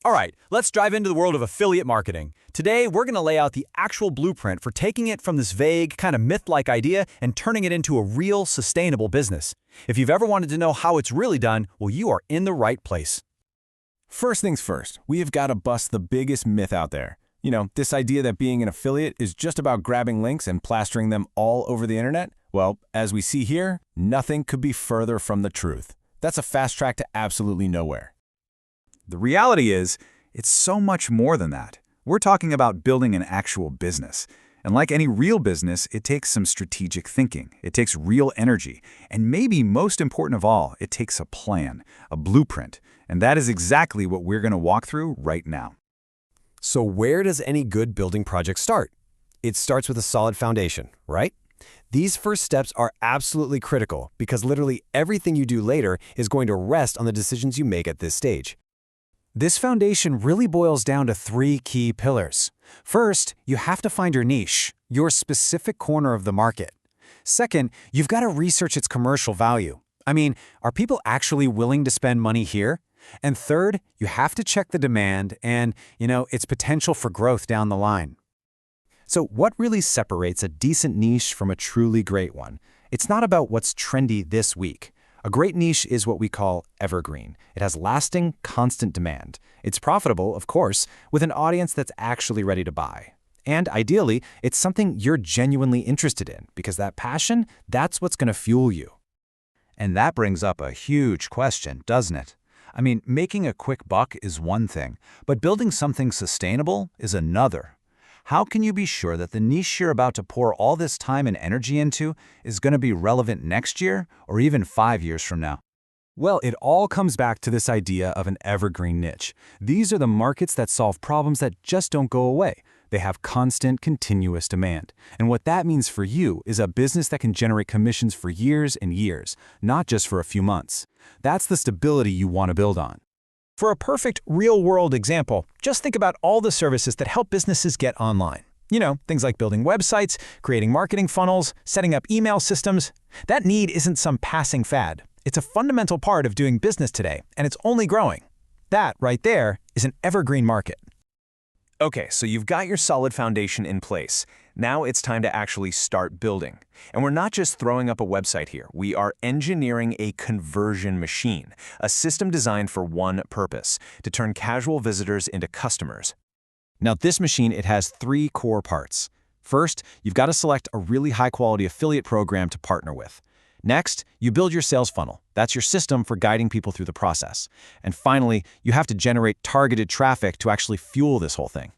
All right, let's dive into the world of affiliate marketing. Today, we're going to lay out the actual blueprint for taking it from this vague, kind of myth-like idea and turning it into a real, sustainable business. If you've ever wanted to know how it's really done, well, you are in the right place. First things first, we have got to bust the biggest myth out there. This idea that being an affiliate is just about grabbing links and plastering them all over the internet. Well, as we see here, nothing could be further from the truth. That's a fast track to absolutely nowhere. The reality is, it's so much more than that. We're talking about building an actual business. And like any real business, it takes some strategic thinking. It takes real energy. And maybe most important of all, it takes a plan, a blueprint. And that is exactly what we're going to walk through right now. So where does any good building project start? It starts with a solid foundation, right? These first steps are absolutely critical because literally everything you do later is going to rest on the decisions you make at this stage. This foundation really boils down to three key pillars. First, you have to find your niche, your specific corner of the market. Second, you've got to research its commercial value. I mean, are people actually willing to spend money here? And third, you have to check the demand and, its potential for growth down the line. So what really separates a decent niche from a truly great one? It's not about what's trendy this week. A great niche is what we call evergreen. It has lasting, constant demand. It's profitable, of course, with an audience that's actually ready to buy. And ideally, it's something you're genuinely interested in because that passion, that's what's going to fuel you. And that brings up a huge question, doesn't it? I mean, making a quick buck is one thing, but building something sustainable is another. How can you be sure that the niche you're about to pour all this time and energy into is going to be relevant next year or even 5 years from now? Well, it all comes back to this idea of an evergreen niche. These are the markets that solve problems that just don't go away. They have constant, continuous demand. And what that means for you is a business that can generate commissions for years and years, not just for a few months. That's the stability you want to build on. For a perfect real-world example, just think about all the services that help businesses get online. Things like building websites, creating marketing funnels, setting up email systems. That need isn't some passing fad. It's a fundamental part of doing business today, and it's only growing. That, right there, is an evergreen market. Okay, so you've got your solid foundation in place. Now it's time to actually start building. And we're not just throwing up a website here. We are engineering a conversion machine, a system designed for one purpose, to turn casual visitors into customers. Now, this machine, it has three core parts. First, you've got to select a really high-quality affiliate program to partner with. Next, you build your sales funnel. That's your system for guiding people through the process. And finally, you have to generate targeted traffic to actually fuel this whole thing.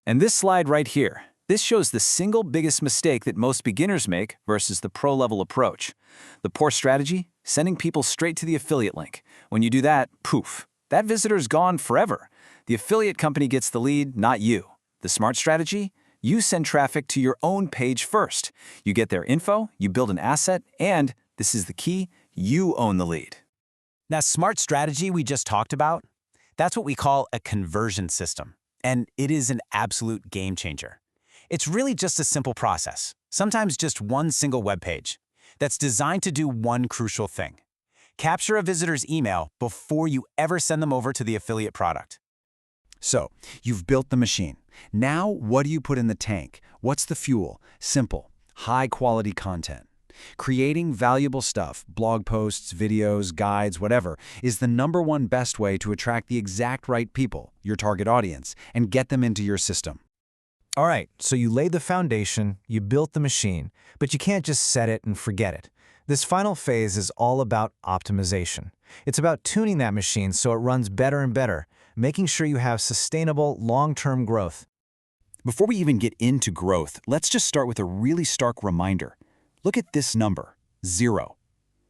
And this slide right here, this shows the single biggest mistake that most beginners make versus the pro-level approach. The poor strategy? Sending people straight to the affiliate link. When you do that, poof, that visitor's gone forever. The affiliate company gets the lead, not you. The smart strategy? You send traffic to your own page first. You get their info, you build an asset, and, this is the key, you own the lead. That smart strategy we just talked about, that's what we call a conversion system. And it is an absolute game changer. It's really just a simple process, sometimes just one single web page, that's designed to do one crucial thing. Capture a visitor's email before you ever send them over to the affiliate product. So, you've built the machine. Now, what do you put in the tank? What's the fuel? Simple, high-quality content. Creating valuable stuff, blog posts, videos, guides, whatever, is the #1 best way to attract the exact right people, your target audience, and get them into your system. All right, so you laid the foundation, you built the machine, but you can't just set it and forget it. This final phase is all about optimization. It's about tuning that machine so it runs better and better, making sure you have sustainable, long-term growth. Before we even get into growth, let's just start with a really stark reminder. Look at this number, 0.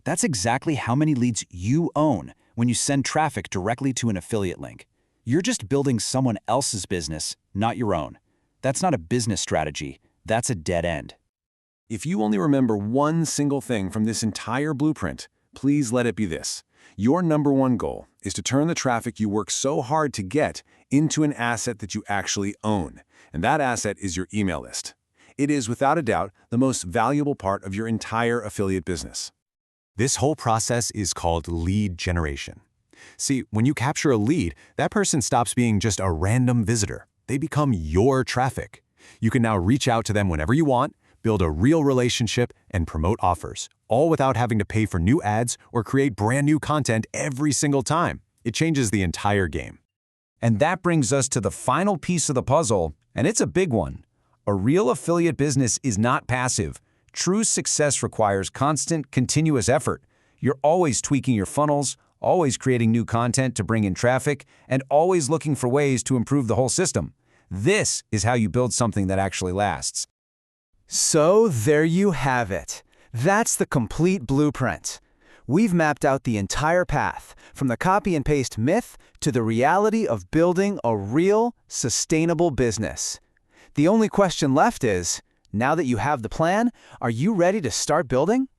That's exactly how many leads you own when you send traffic directly to an affiliate link. You're just building someone else's business, not your own. That's not a business strategy, that's a dead end. If you only remember one single thing from this entire blueprint, please let it be this. Your #1 goal is to turn the traffic you work so hard to get into an asset that you actually own. And that asset is your email list. It is, without a doubt, the most valuable part of your entire affiliate business. This whole process is called lead generation. See, when you capture a lead, that person stops being just a random visitor. They become your traffic. You can now reach out to them whenever you want, build a real relationship, and promote offers, all without having to pay for new ads or create brand new content every single time. It changes the entire game. And that brings us to the final piece of the puzzle, and it's a big one. A real affiliate business is not passive. True success requires constant, continuous effort. You're always tweaking your funnels, always creating new content to bring in traffic, and always looking for ways to improve the whole system. This is how you build something that actually lasts. So there you have it. That's the complete blueprint. We've mapped out the entire path, from the copy and paste myth to the reality of building a real, sustainable business. The only question left is, now that you have the plan, are you ready to start building?